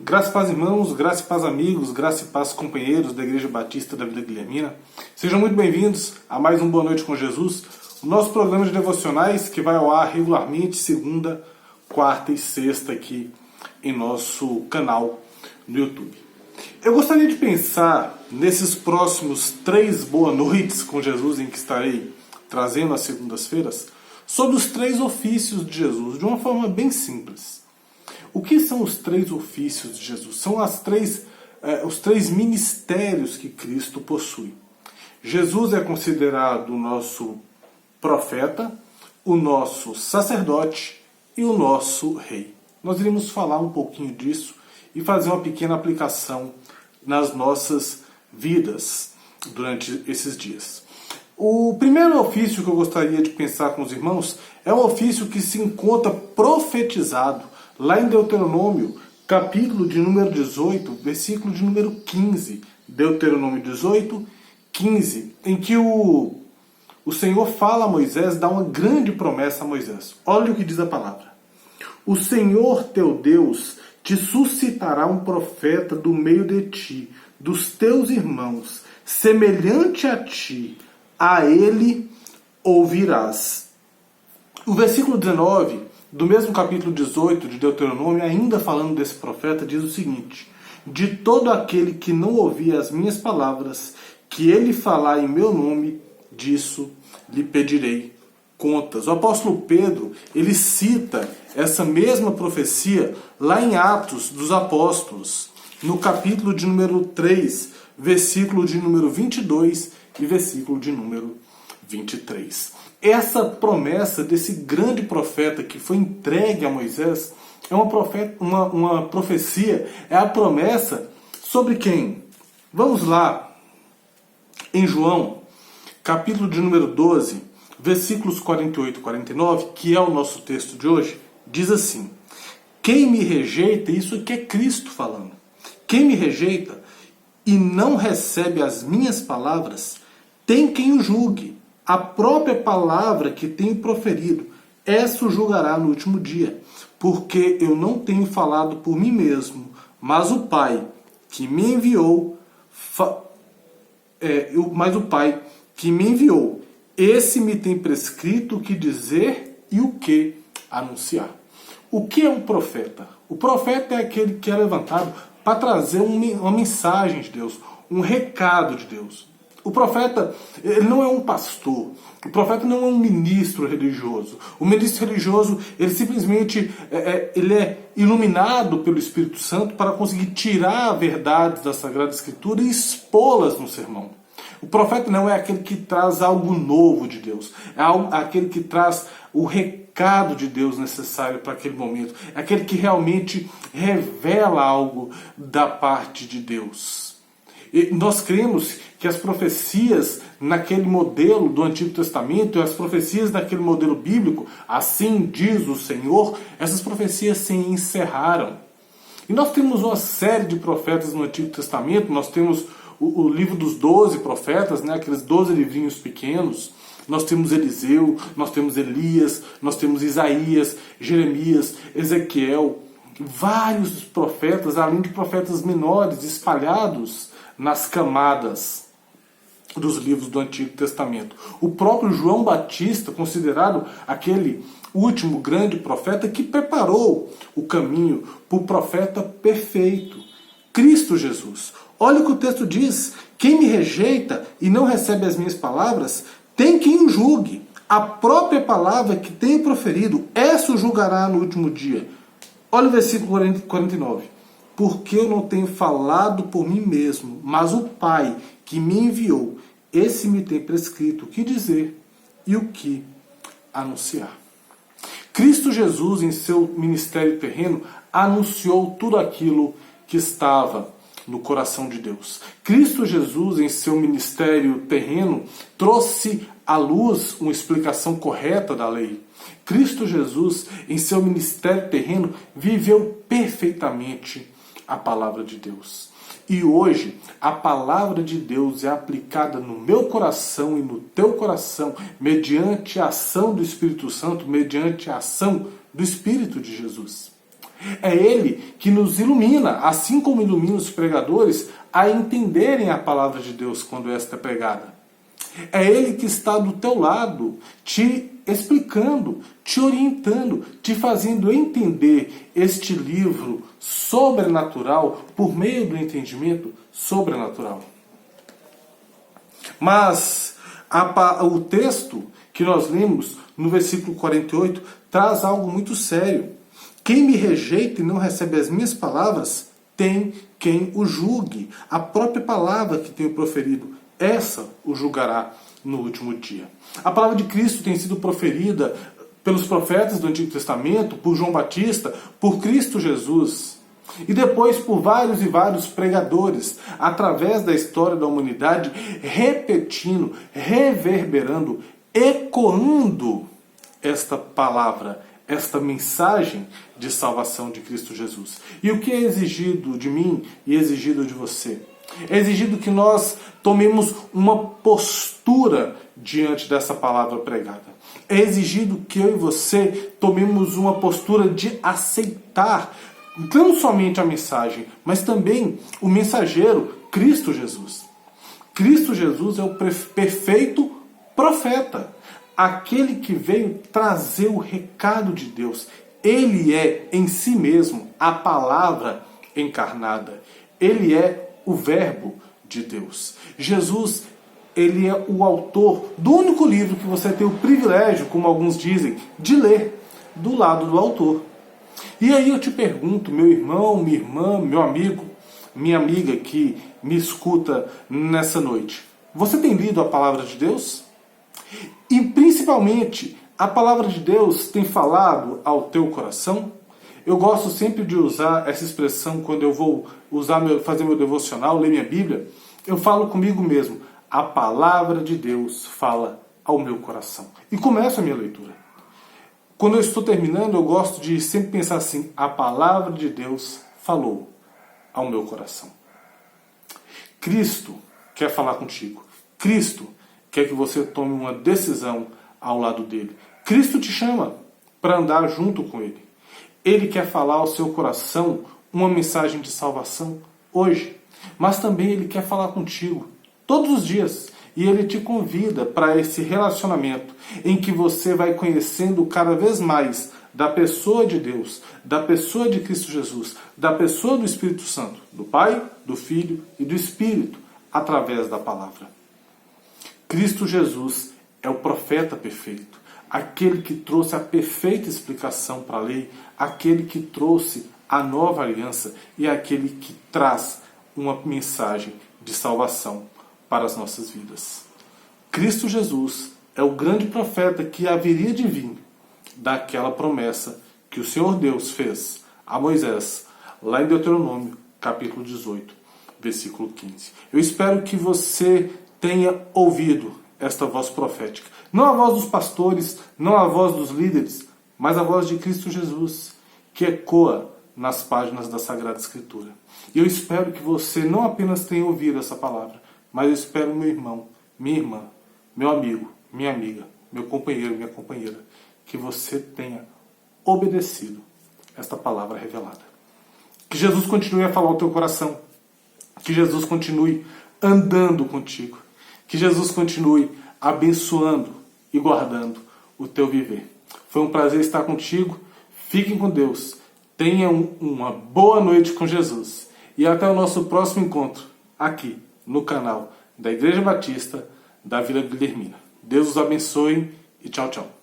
Graça e paz, irmãos, graça e paz, amigos, graça e paz, companheiros da Igreja Batista da Vila Guilhermina. Sejam muito bem-vindos a mais um Boa Noite com Jesus, o nosso programa de devocionais que vai ao ar regularmente segunda, quarta e sexta aqui em nosso canal no YouTube. Eu gostaria de pensar nesses próximos 3 Boa Noites com Jesus em que estarei trazendo às segundas-feiras sobre os 3 ofícios de Jesus, de uma forma bem simples. O que são os 3 ofícios de Jesus? São os 3 ministérios que Cristo possui. Jesus é considerado o nosso profeta, o nosso sacerdote e o nosso rei. Nós iremos falar um pouquinho disso e fazer uma pequena aplicação nas nossas vidas durante esses dias. O primeiro ofício que eu gostaria de pensar com os irmãos é um ofício que se encontra profetizado lá em Deuteronômio, capítulo de número 18, versículo de número 15. Deuteronômio 18, 15, em que o Senhor fala a Moisés, dá uma grande promessa a Moisés. Olha o que diz a palavra. O Senhor teu Deus te suscitará um profeta do meio de ti, dos teus irmãos, semelhante a ti, a ele ouvirás. O versículo 19 do mesmo capítulo 18 de Deuteronômio, ainda falando desse profeta, diz o seguinte: de todo aquele que não ouvir as minhas palavras, que ele falar em meu nome, disso lhe pedirei contas. O apóstolo Pedro, ele cita essa mesma profecia lá em Atos dos Apóstolos, no capítulo de número 3, versículo de número 22 e versículo de número 23. Essa promessa desse grande profeta que foi entregue a Moisés é uma profecia, é a promessa sobre quem? Vamos lá, em João, capítulo de número 12, versículos 48 e 49, que é o nosso texto de hoje, diz assim: quem me rejeita, isso aqui é Cristo falando, quem me rejeita e não recebe as minhas palavras, tem quem o julgue. A própria palavra que tenho proferido, essa o julgará no último dia, porque eu não tenho falado por mim mesmo, mas o Pai que me enviou, esse me tem prescrito o que dizer e o que anunciar. O que é um profeta? O profeta é aquele que é levantado para trazer uma mensagem de Deus, um recado de Deus. O profeta, ele não é um pastor, o profeta não é um ministro religioso. O ministro religioso, ele simplesmente ele é iluminado pelo Espírito Santo para conseguir tirar verdades da Sagrada Escritura e expô-las no sermão. O profeta não é aquele que traz algo novo de Deus, é aquele que traz o recado de Deus necessário para aquele momento, é aquele que realmente revela algo da parte de Deus. E nós cremos que as profecias naquele modelo do Antigo Testamento e as profecias naquele modelo bíblico, assim diz o Senhor, essas profecias se encerraram. E nós temos uma série de profetas no Antigo Testamento, nós temos o livro dos 12 profetas, né, aqueles 12 livrinhos pequenos, nós temos Eliseu, nós temos Elias, nós temos Isaías, Jeremias, Ezequiel, vários profetas, além de profetas menores espalhados nas camadas dos livros do Antigo Testamento. O próprio João Batista, considerado aquele último grande profeta que preparou o caminho para o profeta perfeito, Cristo Jesus. Olha o que o texto diz: quem me rejeita e não recebe as minhas palavras, tem quem o julgue. A própria palavra que tenho proferido, essa o julgará no último dia. Olha o versículo 49. Porque eu não tenho falado por mim mesmo, mas o Pai que me enviou, esse me tem prescrito o que dizer e o que anunciar. Cristo Jesus, em seu ministério terreno, anunciou tudo aquilo que estava no coração de Deus. Cristo Jesus, em seu ministério terreno, trouxe à luz uma explicação correta da lei. Cristo Jesus, em seu ministério terreno, viveu perfeitamente a palavra de Deus. E hoje, a palavra de Deus é aplicada no meu coração e no teu coração, mediante a ação do Espírito Santo, mediante a ação do Espírito de Jesus. É Ele que nos ilumina, assim como ilumina os pregadores, a entenderem a palavra de Deus quando esta é pregada. É Ele que está do teu lado, te explicando, te orientando, te fazendo entender este livro sobrenatural por meio do entendimento sobrenatural. Mas o texto que nós lemos no versículo 48 traz algo muito sério. Quem me rejeita e não recebe as minhas palavras, tem quem o julgue. A própria palavra que tenho proferido, essa o julgará no último dia. A palavra de Cristo tem sido proferida pelos profetas do Antigo Testamento, por João Batista, por Cristo Jesus, e depois por vários e vários pregadores, através da história da humanidade, repetindo, reverberando, ecoando esta palavra, esta mensagem de salvação de Cristo Jesus. E o que é exigido de mim e exigido de você? É exigido que nós tomemos uma postura diante dessa palavra pregada. É exigido que eu e você tomemos uma postura de aceitar não somente a mensagem, mas também o mensageiro, Cristo Jesus. Cristo Jesus é o perfeito profeta, aquele que veio trazer o recado de Deus. Ele é em si mesmo a palavra encarnada. Ele é o verbo de Deus. Jesus, ele é o autor do único livro que você tem o privilégio, como alguns dizem, de ler do lado do autor. E aí eu te pergunto, meu irmão, minha irmã, meu amigo, minha amiga que me escuta nessa noite, você tem lido a palavra de Deus? E principalmente, a palavra de Deus tem falado ao teu coração? Eu gosto sempre de usar essa expressão quando eu vou fazer meu devocional, ler minha Bíblia. Eu falo comigo mesmo, a palavra de Deus fala ao meu coração. E começo a minha leitura. Quando eu estou terminando, eu gosto de sempre pensar assim, a palavra de Deus falou ao meu coração. Cristo quer falar contigo. Cristo quer que você tome uma decisão ao lado dele. Cristo te chama para andar junto com ele. Ele quer falar ao seu coração uma mensagem de salvação hoje. Mas também ele quer falar contigo todos os dias. E ele te convida para esse relacionamento em que você vai conhecendo cada vez mais da pessoa de Deus, da pessoa de Cristo Jesus, da pessoa do Espírito Santo, do Pai, do Filho e do Espírito, através da palavra. Cristo Jesus é o profeta perfeito, aquele que trouxe a perfeita explicação para a lei, aquele que trouxe a nova aliança e aquele que traz uma mensagem de salvação para as nossas vidas. Cristo Jesus é o grande profeta que haveria de vir daquela promessa que o Senhor Deus fez a Moisés, lá em Deuteronômio, capítulo 18, versículo 15. Eu espero que você tenha ouvido esta voz profética. Não a voz dos pastores, não a voz dos líderes, mas a voz de Cristo Jesus, que ecoa nas páginas da Sagrada Escritura. E eu espero que você não apenas tenha ouvido essa palavra, mas eu espero, meu irmão, minha irmã, meu amigo, minha amiga, meu companheiro, minha companheira, que você tenha obedecido esta palavra revelada. Que Jesus continue a falar ao teu coração. Que Jesus continue andando contigo. Que Jesus continue abençoando e guardando o teu viver. Foi um prazer estar contigo. Fiquem com Deus. Tenham uma boa noite com Jesus. E até o nosso próximo encontro aqui no canal da Igreja Batista da Vila Guilhermina. Deus os abençoe e tchau, tchau.